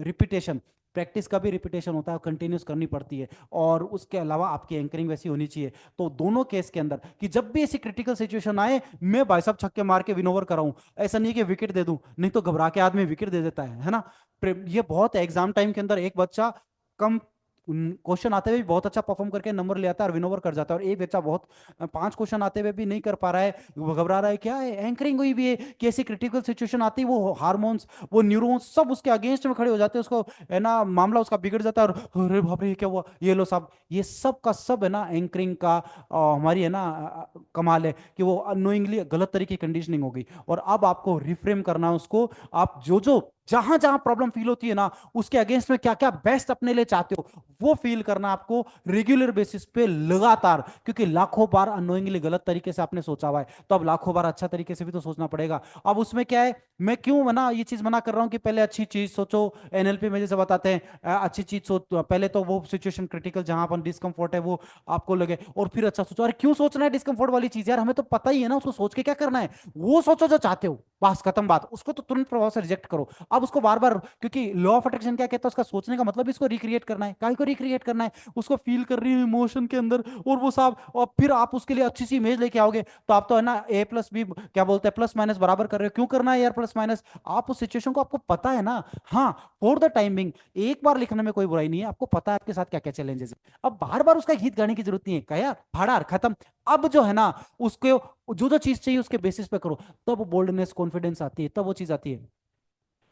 रिपीटेशन। प्रैक्टिस का भी रिपीटेशन होता है, कंटिन्यूस करनी पड़ती है, और उसके अलावा आपकी एंकरिंग वैसी होनी चाहिए। तो दोनों केस के अंदर, कि जब भी ऐसी क्रिटिकल सिचुएशन आए, मैं भाई साहब छक्के मार के विन ओवर कराऊं, ऐसा नहीं कि विकेट दे दूं, नहीं तो घबरा के आदमी विकेट दे देता है ना। ये बहुत है, एग्जाम टाइम के अंदर एक बच्चा कम क्वेश्चन आते हुए भी बहुत अच्छा परफॉर्म करके नंबर ले आता है और विन ओवर कर जाता है, और एक बच्चा बहुत 5 क्वेश्चन आते हुए भी नहीं कर पा रहा है, वो घबरा रहा है, क्या है? एंकरिंग हुई भी है, कि ऐसी क्रिटिकल सिचुएशन आती है, वो हार्मोन्स, वो न्यूरॉन्स सब उसके अगेंस्ट में खड़े हो जाते हैं, उसको है ना, मामला उसका बिगड़ जाता है, और अरे बाप रे ये क्या हुआ, ये लो साहब, ये सब का सब है ना एंकरिंग का हमारी है ना कमाल है, कि वो अनोइंगली गलत तरीके की कंडीशनिंग होगी, और अब आपको रिफ्रेम करना है उसको। आप जो जो जहां जहां प्रॉब्लम फील होती है ना, उसके अगेंस्ट में क्या क्या बेस्ट अपने लिए चाहते हो, वो फील करना आपको रेगुलर बेसिस पे लगातार, क्योंकि लाखों बार अनोइंगली गलत तरीके से आपने सोचा हुआ है, तो अब लाखों बार अच्छा तरीके से भी तो सोचना पड़ेगा। अब उसमें क्या है, मैं क्यों मना ये चीज मना कर रहा हूं कि पहले अच्छी चीज सोचो। एनएलपी में जैसे बताते हैं, अच्छी चीज सोच, पहले तो वो सिचुएशन क्रिटिकल जहां पर डिस्कंफर्ट है वो आपको लगे, और फिर अच्छा सोचो। अरे क्यों सोचना है डिस्कंफर्ट वाली चीज यार, हमें तो पता ही है ना उसको सोच के क्या करना है। वो सोचो जो चाहते हो, बस खत्म बात, उसको तो तुरंत प्रभाव से रिजेक्ट करो। अब उसको बार बार, क्योंकि लॉ ऑफ अट्रैक्शन क्या कहता है, उसका सोचने का मतलब इसको रिक्रिएट करना है, काहे को रिक्रिएट करना है, उसको फील कर रही है इमोशन के अंदर, और वो साहब, और फिर आप उसके लिए अच्छी सी इमेज लेके आओगे, तो आप तो है ना ए प्लस बी क्या बोलते हैं, प्लस माइनस बराबर कर रहे हो। क्यों करना है यार प्लस माइनस? आप उस सिचुएशन को, आपको पता है ना। हाँ, फॉर द टाइमिंग एक बार लिखने में कोई बुराई नहीं है, आपको पता है आपके साथ क्या क्या चैलेंजेस है, अब बार बार उसका गीत गाने की जरूरत नहीं है, क्या यार फाड़ा खत्म। अब जो है ना, उसको जो जो चीज चाहिए उसके बेसिस पे करो, तब बोल्डनेस कॉन्फिडेंस आती है, तब वो चीज आती है।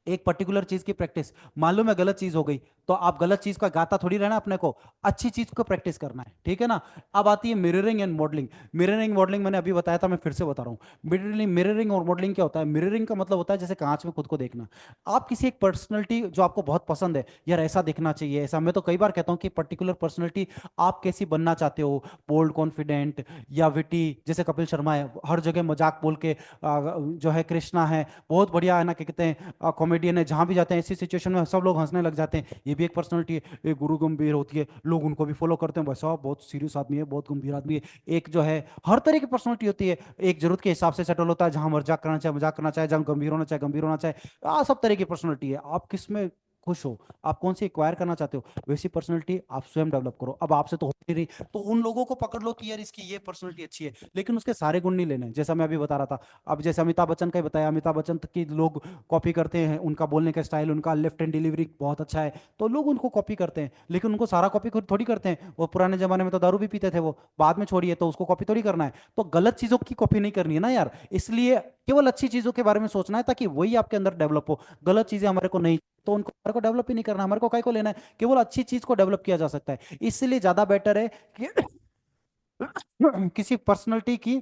एक पर्टिकुलर चीज की प्रैक्टिस, मान लो मैं गलत चीज हो गई, तो आप गलत चीज का गाता थोड़ी रहना अपने को, अच्छी चीज को प्रैक्टिस करना है, ठीक है ना। अब आती है mirroring and modelling. Mirroring modelling मैंने अभी बताया था, मैं फिर से बता रहा हूँ। मिररिंग मिररिंग और मॉडलिंग क्या होता है? मिररिंग का मतलब होता है जैसे कांच में खुद को देखना। आप किसी एक पर्सनैलिटी जो आपको बहुत पसंद है, यार ऐसा दिखना चाहिए, ऐसा, मैं तो कई बार कहता हूँ कि पर्टिकुलर पर्सनैलिटी आप कैसी बनना चाहते हो, बोल्ड, कॉन्फिडेंट या विटी, जैसे कपिल शर्मा है, हर जगह मजाक बोल के जो है, कृष्णा है, बहुत बढ़िया है ना, क्या कहते हैं, कॉमेडियन है, जहां भी जाते हैं ऐसी सिचुएशन में सब लोग हंसने लग जाते हैं, ये भी एक पर्सनैलिटी है। एक गुरु गंभीर होती है, लोग उनको भी फॉलो करते हैं, भाई साहब बहुत सीरियस आदमी है, बहुत गंभीर आदमी है। एक जो है, हर तरह की पर्सनैलिटी होती है, एक जरूरत के हिसाब से सेटल होता है, जहां मजाक करना चाहे मजाक करना चाहे, जहां गंभीर होना चाहे गंभीर होना चाहे, सब तरह की पर्सनैलिटी है। आप किस में खुश हो, आप कौन सी एक्वायर करना चाहते हो, वैसी पर्सनैलिटी आप स्वयं डेवलप करो। अब आपसे तो हो नहीं रही, तो उन लोगों को पकड़ लो कि यार इसकी ये पर्सनैलिटी अच्छी है, लेकिन उसके सारे गुण नहीं लेने, जैसा मैं अभी बता रहा था। अब जैसे अमिताभ बच्चन का ही बताया, अमिताभ बच्चन की लोग कॉपी करते हैं, उनका बोलने का स्टाइल, उनका लेफ्ट हैंड डिलीवरी बहुत अच्छा है, तो लोग उनको कॉपी करते हैं, लेकिन उनको सारा कॉपी थोड़ी करते हैं। वो पुराने जमाने में तो दारू भी पीते थे, वो बाद में छोड़िए, तो उसको कॉपी थोड़ी करना है। तो गलत चीजों की कॉपी नहीं करनी है ना यार, इसलिए केवल अच्छी चीजों के बारे में सोचना है, ताकि वही आपके अंदर डेवलप हो। गलत चीजें हमारे को नहीं, तो उनको हमारे को डेवलप ही नहीं करना, हमारे को काय को लेना है, केवल अच्छी चीज को डेवलप किया जा सकता है। इसलिए ज्यादा बेटर है कि किसी पर्सनैलिटी की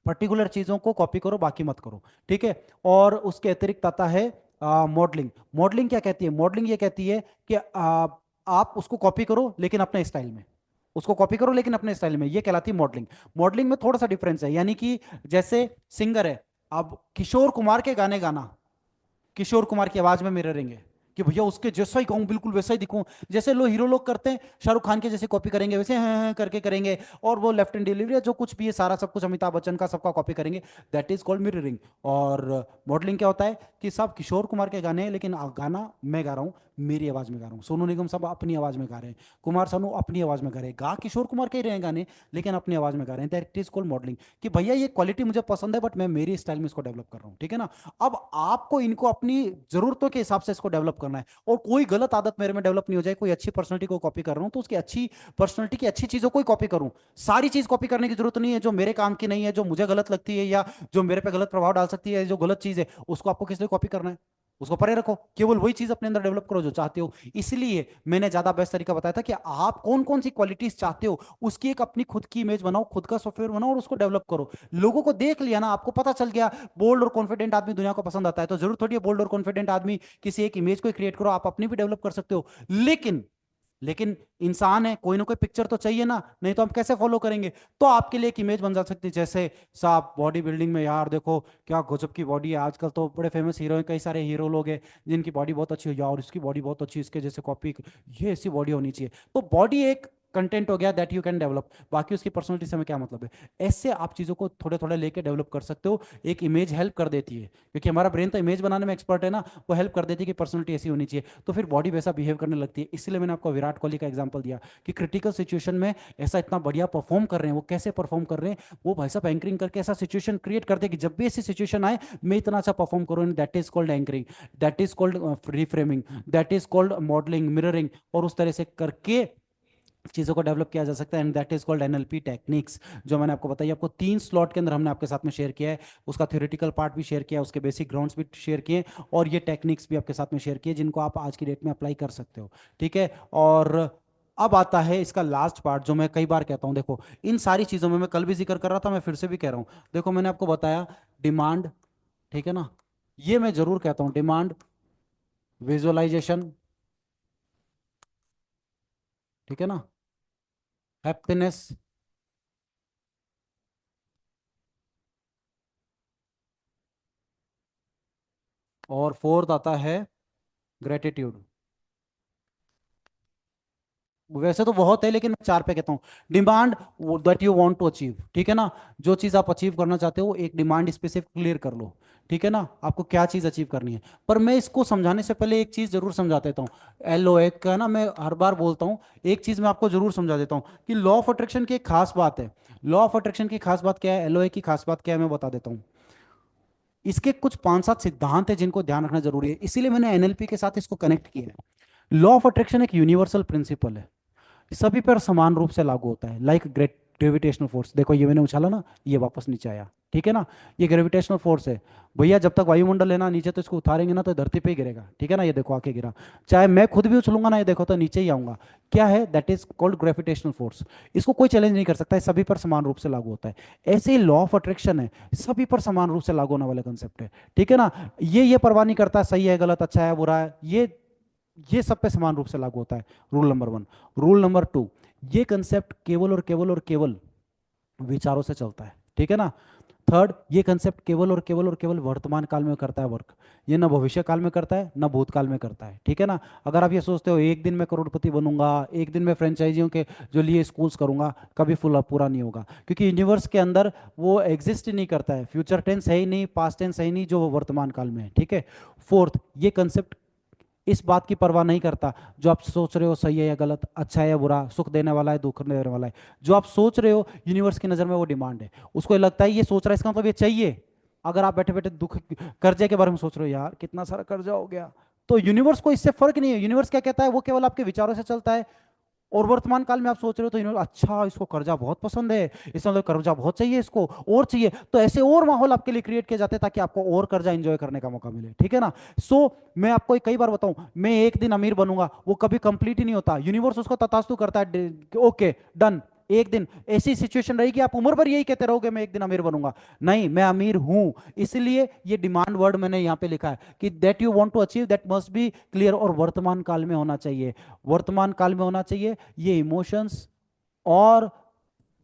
पर्टिकुलर चीजों को कॉपी करो, बाकी मत करो, ठीक है। और उसके अतिरिक्त आता है मॉडलिंग। मॉडलिंग क्या कहती है? मॉडलिंग ये कहती है कि आप उसको कॉपी करो लेकिन अपने स्टाइल में, उसको कॉपी करो लेकिन अपने स्टाइल में, ये कहलाती है मॉडलिंग। मॉडलिंग में थोड़ा सा डिफरेंस है, यानी कि जैसे सिंगर है, अब किशोर कुमार के गाने गाना, किशोर कुमार की आवाज में मिररिंग है, कि भैया उसके जैसा ही कहूं, बिल्कुल वैसा ही दिखूं, जैसे लो हीरो लोग करते हैं, शाहरुख खान के जैसे कॉपी करेंगे, वैसे हैं करके करेंगे, और वो लेफ्ट एंड डिलीवरी जो कुछ भी है सारा सब कुछ अमिताभ बच्चन का सबका कॉपी करेंगे, दैट इज कॉल्ड मिररिंग। और मॉडलिंग क्या होता है कि सब किशोर कुमार के गाने हैं, लेकिन गाना मैं गा रहा हूँ, मेरी आवाज में गा रहा हूँ, सोनू निगम सब अपनी आवाज में गा रहे हैं, कुमार सानू अपनी आवाज में गा रहे हैं, गा किशोर कुमार के ही रहे हैं गाने, लेकिन अपनी आवाज में गा रहे हैं, दैट इज कॉल्ड मॉडलिंग। कि भैया ये क्वालिटी मुझे पसंद है, बट मैं मेरी स्टाइल में इसको डेवलप कर रहा हूँ, ठीक है ना। अब आपको इनको अपनी जरूरतों के हिसाब से इसको डेवलप करना है। और कोई गलत आदत मेरे में डेवलप नहीं हो जाए, कोई अच्छी पर्सनैलिटी को कॉपी कर रहा हूं तो उसकी अच्छी पर्सनैलिटी की अच्छी चीजों को ही कॉपी करूं। सारी चीज कॉपी करने की जरूरत नहीं है जो मेरे काम की नहीं है, जो मुझे गलत लगती है या जो मेरे पे गलत प्रभाव डाल सकती है, जो गलत चीज है उसको आपको किस लिए कॉपी करना है? उसको परे रखो, केवल वही चीज अपने अंदर डेवलप करो जो चाहते हो। इसलिए मैंने ज्यादा बेस्ट तरीका बताया था कि आप कौन कौन सी क्वालिटीज चाहते हो उसकी एक अपनी खुद की इमेज बनाओ, खुद का सॉफ्टवेयर बनाओ और उसको डेवलप करो। लोगों को देख लिया ना, आपको पता चल गया बोल्ड और कॉन्फिडेंट आदमी दुनिया को पसंद आता है, तो जरूर थोड़ी है बोल्ड और कॉन्फिडेंट आदमी किसी एक इमेज को क्रिएट करो, आप अपनी भी डेवलप कर सकते हो। लेकिन लेकिन इंसान है, कोई ना कोई पिक्चर तो चाहिए ना, नहीं तो हम कैसे फॉलो करेंगे? तो आपके लिए एक इमेज बन जा सकती है, जैसे साहब बॉडी बिल्डिंग में यार देखो क्या गजब की बॉडी है, आजकल तो बड़े फेमस हीरो हैं, कई सारे हीरो लोग हैं जिनकी बॉडी बहुत अच्छी है, यार इसकी बॉडी बहुत अच्छी है, इसके जैसे कॉपी, ये ऐसी बॉडी होनी चाहिए। तो बॉडी एक कंटेंट हो गया दैट यू कैन डेवलप, बाकी उसकी पर्सनलिटी से हमें क्या मतलब है? ऐसे आप चीजों को थोड़े थोड़े लेके डेवलप कर सकते हो। एक इमेज हेल्प कर देती है, क्योंकि हमारा ब्रेन तो इमेज बनाने में एक्सपर्ट है ना, वो हेल्प कर देती है कि पर्सनलिटी ऐसी होनी चाहिए, तो फिर बॉडी वैसा बिहेव करने लगती है। इसलिए मैंने आपको विराट कोहली का एग्जांपल दिया कि क्रिटिकल सिचुएशन में ऐसा इतना बढ़िया परफॉर्म कर रहे हैं। वो कैसे परफॉर्म कर रहे हैं? वो भाई साहब एंकरिंग करके ऐसा सिचुएशन क्रिएट करते हैं कि जब भी ऐसी सिचुएशन आए मैं इतना अच्छा परफॉर्म करूँ। That is called anchoring, that is called reframing, that is called modelling, mirroring, और उस तरह से करके चीज़ों को डेवलप किया जा सकता है। And that is called NLP techniques, जो मैंने आपको बताई। आपको 3 स्लॉट के अंदर हमने आपके साथ में शेयर किया है, उसका थ्योरेटिकल पार्ट भी शेयर किया है, उसके बेसिक ग्राउंड्स भी शेयर किए, और ये टेक्निक्स भी आपके साथ में शेयर किए जिनको आप आज की डेट में अप्लाई कर सकते हो। ठीक है। और अब आता है इसका लास्ट पार्ट जो मैं कई बार कहता हूं। देखो इन सारी चीज़ों में मैं कल भी जिक्र कर रहा था, मैं फिर से भी कह रहा हूं। देखो मैंने आपको बताया डिमांड, ठीक है ना, ये मैं जरूर कहता हूं, डिमांड, विजुअलाइजेशन, ठीक है ना, हैप्पीनेस, और फोर्थ आता है ग्रेटिट्यूड। वैसे तो बहुत है लेकिन मैं 4 पे कहता हूँ। Demand, that you want to achieve, ठीक है ना, जो चीज़ आप अचीव करना चाहते हो एक डिमांड स्पेसिफिक क्लियर कर लो। ठीक है ना, आपको क्या चीज़ अचीव करनी है। पर मैं इसको समझाने से पहले एक चीज़ जरूर समझा देता हूँ। LOA का ना, मैं हर बार बोलता हूँ, एक चीज़ मैं आपको जरूर समझा देता हूँ कि लॉ ऑफ अट्रैक्शन की एक खास बात है। लॉ ऑफ अट्रैक्शन की खास बात क्या है, LOA की खास बात क्या है, मैं बता देता हूँ। इसके कुछ 5-7 सिद्धांत है जिनको ध्यान रखना जरूरी है, इसीलिए मैंने NLP के साथ इसको कनेक्ट किया है। लॉ ऑफ अट्रैक्शन एक यूनिवर्सल प्रिंसिपल है, सभी पर समान रूप से लागू होता है। लाइक ग्रेट ग्रेविटेशनल फोर्स, देखो ये मैंने उछाला ना, ये वापस नीचे आया, ठीक है ना, ये ग्रेविटेशनल फोर्स है। भैया जब तक वायुमंडल है ना नीचे, तो इसको उतारेंगे ना तो धरती पे ही गिरेगा, ठीक है ना, ये देखो आके गिरा। चाहे मैं खुद भी उछलूंगा ना, ये देखो तो नीचे ही आऊंगा। क्या है? That is called gravitational force. इसको कोई चैलेंज नहीं कर सकता है, सभी पर समान रूप से लागू होता है। ऐसे ही लॉ ऑफ अट्रैक्शन है, सभी पर समान रूप से लागू होने वाले कंसेप्ट है, ठीक है ना। ये परवाह नहीं करता सही है गलत, अच्छा है बुरा है, ये सब पे समान रूप से लागू होता है। Rule number 1। रूल नंबर 2, ये कंसेप्ट केवल और केवल और केवल विचारों से चलता है, ठीक है ना। थर्ड, ये कंसेप्ट केवल और केवल और केवल वर्तमान काल में करता है वर्क, ये ना भविष्य काल में करता है ना भूतकाल में करता है, ठीक है ना। अगर आप ये सोचते हो एक दिन मैं करोड़पति बनूंगा, एक दिन मैं फ्रेंचाइजियों के जो लिए स्कूल्स करूंगा, कभी फुल पूरा नहीं होगा, क्योंकि यूनिवर्स के अंदर वो एग्जिस्ट ही नहीं करता है। फ्यूचर टेंस है ही नहीं, पास्ट टेंस है ही नहीं, जो वो वर्तमान काल में है, ठीक है। फोर्थ, ये कंसेप्ट इस बात की परवाह नहीं करता जो आप सोच रहे हो सही है या गलत, अच्छा है या बुरा, सुख देने वाला है दुख देने वाला है। जो आप सोच रहे हो यूनिवर्स की नज़र में वो डिमांड है। उसको ये लगता है ये सोच रहा है इसका मतलब ये चाहिए। अगर आप बैठे बैठे दुख, कर्जे के बारे में सोच रहे हो, यार कितना सारा कर्जा हो गया, तो यूनिवर्स को इससे फर्क नहीं है। यूनिवर्स क्या कहता है, वो केवल आपके विचारों से चलता है। और वर्तमान काल में आप सोच रहे हो तो अच्छा इसको कर्जा बहुत पसंद है, इसका मतलब कर्जा बहुत चाहिए इसको, और चाहिए, तो ऐसे और माहौल आपके लिए क्रिएट किए जाते हैं ताकि आपको और कर्जा एंजॉय करने का मौका मिले, ठीक है ना। सो मैं आपको कई बार बताऊं, मैं एक दिन अमीर बनूंगा, वो कभी कंप्लीट ही नहीं होता। यूनिवर्स उसको तथास्तु करता है, ओके डन। एक दिन ऐसी सिचुएशन रहेगी आप उम्र भर यही कहते रहोगे मैं एक दिन अमीर बनूंगा, नहीं मैं अमीर हूं। इसलिए ये डिमांड वर्ड मैंने यहां पे लिखा है कि that you want to achieve that must be clear, और वर्तमान काल में होना चाहिए। वर्तमान काल में होना चाहिए। ये इमोशंस और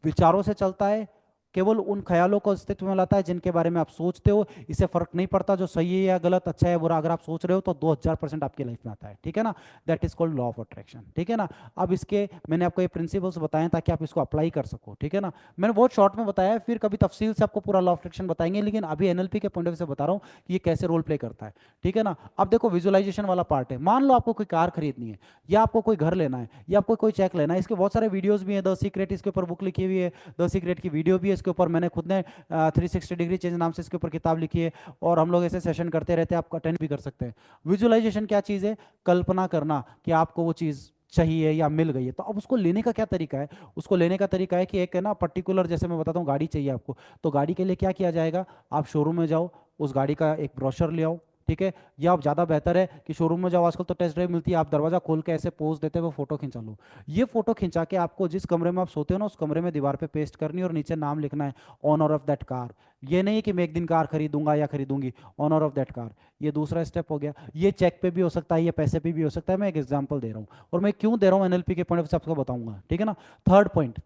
विचारों से चलता है, केवल उन ख्यालों को अस्तित्व में लाता है जिनके बारे में आप सोचते हो। इससे फर्क नहीं पड़ता जो सही है या गलत, अच्छा है बुरा, अगर आप सोच रहे हो तो 2000% आपकी लाइफ में आता है, ठीक है ना। That is called law of attraction, ठीक है ना। अब इसके मैंने आपको ये प्रिंसिपल्स बताए हैं ताकि आप इसको अप्लाई कर सको, ठीक है ना। मैंने बहुत शॉर्ट में बताया है, फिर कभी तफसील से आपको पूरा लॉ ऑफ अट्रैक्शन बताएंगे, लेकिन अभी एनएलपी के पॉइंट ऑफ व्यू से बता रहा हूँ कि ये कैसे रोल प्ले करता है, ठीक है ना। अब देखो विजुअलाइजेशन वाला पार्ट है। मान लो आपको कोई कार खरीदनी है, या आपको कोई घर लेना है, या आपको कोई चेक लेना है, इसके बहुत सारे वीडियोस भी हैं। द सीक्रेट इसके ऊपर बुक लिखी हुई है, द सीक्रेट की वीडियो भी है, इसके ऊपर, मैंने खुद ने 360 डिग्री चेंज नाम से इसके ऊपर किताब लिखी है, और हम लोग ऐसे सेशन करते रहते हैं, आप अटेंड भी कर सकते हैं। विजुअलाइजेशन क्या चीज़ है? कल्पना करना कि आपको वो चीज़ चाहिए या मिल गई है। तो अब उसको लेने का क्या तरीका है? उसको लेने का तरीका है कि एक है ना पर्टिकुलर, जैसे मैं बताता हूँ, गाड़ी चाहिए आपको, तो गाड़ी के लिए क्या किया जाएगा? आप शोरूम में जाओ, उस गाड़ी का एक ब्रोशर ले आओ, ठीक है? या आप ज़्यादा बेहतर है कि शोरूम में जाओ, आजकल तो टेस्ट ड्राइव मिलती है, आप दरवाजा खोल के ऐसे पोज देते हुए फोटो खिंचा लो। ये फोटो खिंचा के आपको जिस कमरे में आप सोते हो ना, उस कमरे में दीवार पे पेस्ट करनी, और नीचे नाम लिखना है, ऑनर ऑफ दैट कार। ये नहीं है कि मैं एक दिन कार खरीदूंगा या खरीदूंगी, ऑनर ऑफ दैट कार। ये दूसरा स्टेप हो गया। ये चेक पे भी हो सकता है, ये पैसे पे भी हो सकता है, मैं एक एग्जांपल दे रहा हूँ, और मैं क्यों दे रहा हूँ एनएलपी के पॉइंट से आपको बताऊंगा, ठीक है ना? थर्ड पॉइंट,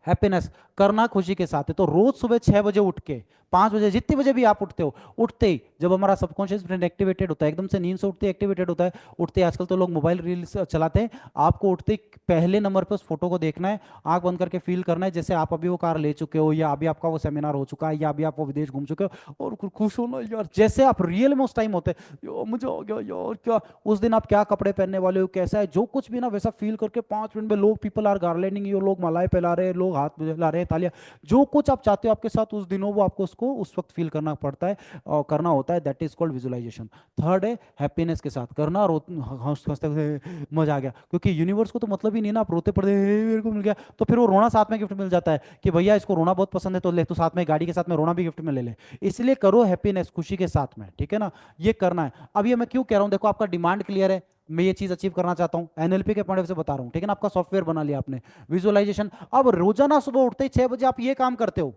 हैप्पीनेस, करना खुशी के साथ है। तो रोज सुबह 6 बजे उठ के, 5 बजे, जितनी बजे भी आप उठते हो, उठते ही जब हमारा सबकॉन्शियस ब्रेन एक्टिवेटेड होता है, एकदम से नींद से उठते एक्टिवेटेड होता है, उठते ही आजकल तो लोग मोबाइल रील्स चलाते हैं, आपको उठते ही पहले नंबर पे उस फोटो को देखना है, आंख बंद करके फील करना है जैसे आप अभी वो कार ले चुके हो, या अभी आपका वो सेमिनार हो चुका है, या अभी आप वो विदेश घूम चुके हो, और खुश हो ना यार, जैसे आप रियल में उस टाइम होते हैं, यार मुझे हो गया यार, क्या उस दिन आप क्या कपड़े पहनने वाले हो, कैसा है, जो कुछ भी ना वैसा फील करके 5 मिनट में, लोग पीपल आर गार्लैंडिंग यू, लोग मालाएं फैला रहे हैं, लोग हाथ हिला रहे हैं, तालियां, जो कुछ आप चाहते हो आपके साथ उस दिनों, वो आपको उसको उस वक्त फील करना पड़ता है और करना होता है। That is called visualisation. Third है हैप्पीनेस के साथ करना, रो हंसते हंसते मजा आ गया, क्योंकि यूनिवर्स को तो मतलब ही नहीं ना आप रोते पड़े मेरे को मिल गया, तो फिर वो रोना साथ में गिफ्ट मिल जाता है कि भैया इसको रोना बहुत पसंद है, तो ले, तो साथ में गाड़ी के साथ में रोना भी गिफ्ट में ले ले। इसलिए करो हैप्पीनेस, खुशी के साथ में, ठीक है ना? ये करना है। अब ये मैं क्यों कह रहा हूं, देखो आपका डिमांड क्लियर है, मैं ये चीज अचीव करना चाहता हूं, एनएलपी के पॉइंट से बता रहा हूं, ठीक है ना? आपका सॉफ्टवेयर बना लिया आपने, विजुअलाइजेशन। अब रोजाना सुबह उठते ही 6 बजे आप ये काम करते हो,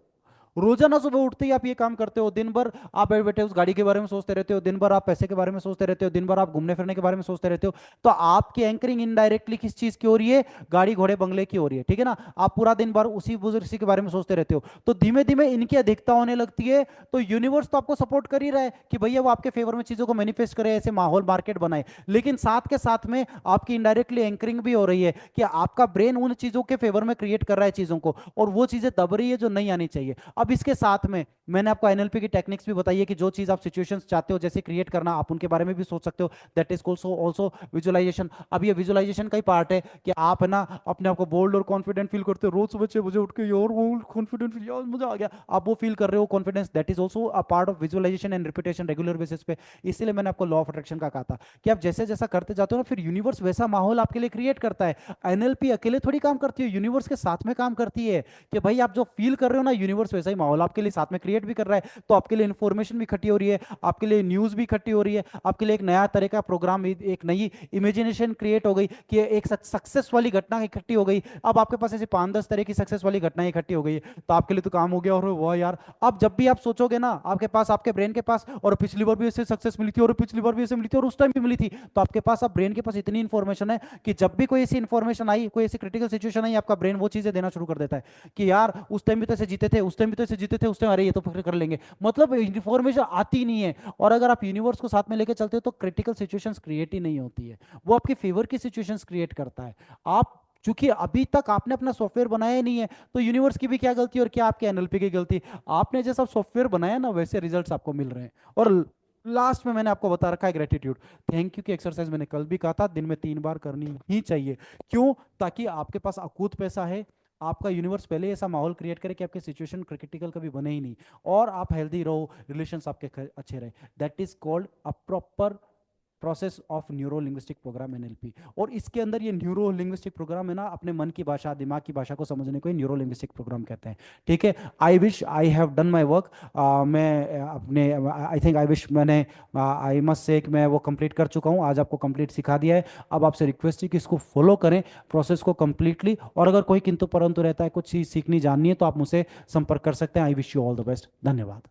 रोजाना सुबह उठते ही आप ये काम करते हो, दिन भर आप बैठे बैठे उस गाड़ी के बारे में सोचते रहते हो, दिन भर आप पैसे के बारे में सोचते रहते हो, दिन भर आप घूमने फिरने के बारे में सोचते रहते हो, तो आपकी एंकरिंग इनडायरेक्टली किस चीज की हो रही है? गाड़ी घोड़े बंगले की हो रही है, ठीक है ना? आप पूरा दिन भर उसी बुजुर्ग के बारे में सोचते रहते हो, तो धीमे धीमे इनकी अधिकता होने लगती है। तो यूनिवर्स तो आपको सपोर्ट कर ही रहा है कि भैया वो आपके फेवर में चीजों को मैनिफेस्ट करे, ऐसे माहौल मार्केट बनाए, लेकिन साथ के साथ में आपकी इनडायरेक्टली एंकरिंग भी हो रही है कि आपका ब्रेन उन चीजों के फेवर में क्रिएट कर रहा है चीजों को, और वो चीजें दब रही है जो नहीं आनी चाहिए। अब इसके साथ में मैंने आपको एनएलपी की टेक्निक्स भी बताई है कि जो चीज आप सिचुएशंस चाहते हो जैसे क्रिएट करना, आप उनके बारे में भी सोच सकते हो। That is also also visualisation. अब ये विजुअलाइजेशन का ही पार्ट है कि आप है ना अपने आप को बोल्ड और कॉन्फिडेंट फील करते हो, रोज सुबह 6 बजे उठ के यार वो कॉन्फिडेंट फील, यार मजा आ गया, आप वो फील कर रहे हो confidence. That is also a part of visualisation and repetition regular basis पे। इसीलिए मैंने आपको लॉ ऑफ अट्रैक्शन का कहा था कि आप जैसे जैसा करते जाते हो ना, फिर यूनिवर्स वैसा माहौल आपके लिए क्रिएट करता है। एनएलपी अकेले थोड़ी काम करती है, यूनिवर्स के साथ में काम करती है कि भाई आप जो फील कर रहे हो ना, यूनिवर्स वैसा ही माहौल आपके लिए साथ में क्रिएट भी कर रहा है। तो आपके लिए इंफॉर्मेशन भी इकट्ठी हो रही है, आपके लिए न्यूज भी इकट्ठी हो रही है, आपके लिए एक नया तरह का प्रोग्राम, एक नई इमेजिनेशन क्रिएट हो गई कि एक सक्सेस वाली घटना इकट्ठी हो गई। अब आपके पास ऐसे 5-10 तरह की सक्सेस वाली घटनाएं इकट्ठी हो गई, तो आपके लिए तो काम हो गया। और वाह यार, अब जब भी आप सोचोगे ना, आपके पास, आपके ब्रेन के पास, और पिछली बार भी ऐसे सक्सेस मिली थी, और पिछली बार भी ऐसे मिली थी, और उस टाइम भी मिली थी, तो आपके पास, अब ब्रेन के पास इतनी इंफॉर्मेशन है कि जब भी कोई ऐसी इंफॉर्मेशन आई, कोई ऐसी क्रिटिकल सिचुएशन आई, आपका ब्रेन वो चीजें देना शुरू कर देता है कि यार उस टाइम भी तो ऐसे जीते थे, उस टाइम भी तो ऐसे जीते थे, उस टाइम, अरे ये तो फिर कर लेंगे। मतलब इंफॉर्मेशन आती नहीं है, और अगर आप यूनिवर्स को साथ में लेके चलते हो तो क्रिटिकल सिचुएशंस क्रिएट ही नहीं होती है, वो आपके फेवर की सिचुएशंस क्रिएट करता है। आप चूंकि अभी तक आपने अपना सॉफ्टवेयर बनाया ही नहीं है, तो यूनिवर्स की भी क्या गलती और क्या आपके एनएलपी की गलती? आपने जैसा सॉफ्टवेयर बनाया ना, वैसे रिजल्ट्स आपको मिल रहे हैं। और लास्ट में मैंने आपको बता रखा है ग्रेटिट्यूड, थैंक यू की एक्सरसाइज मैंने कल भी कहा था, दिन में 3 बार करनी ही चाहिए। क्यों? ताकि आपके पास अकूत पैसा है, आपका यूनिवर्स पहले ऐसा माहौल क्रिएट करे कि आपके सिचुएशन क्रिटिकल कभी बने ही नहीं, और आप हेल्दी रहो, रिलेशंस आपके अच्छे रहे। That is called a proper process of neuro linguistic program, NLP. और इसके अंदर ये न्यूरो लिंग्विस्टिक प्रोग्राम है ना, अपने मन की भाषा, दिमाग की भाषा को समझने को ही न्यूरो लिंग्विस्टिक प्रोग्राम कहते हैं, ठीक है? I wish I have done my work. मैं अपने, आई थिंक, आई विश, मैंने, आई मस्ट से कि मैं वो कंप्लीट कर चुका हूँ, आज आपको कंप्लीट सिखा दिया है। अब आपसे रिक्वेस्ट है कि इसको फॉलो करें, प्रोसेस को कंप्लीटली, और अगर कोई किंतु परंतु रहता है, कुछ चीज़ सीखनी जाननी है, तो आप मुझसे संपर्क कर सकते हैं। I wish you all the best. धन्यवाद।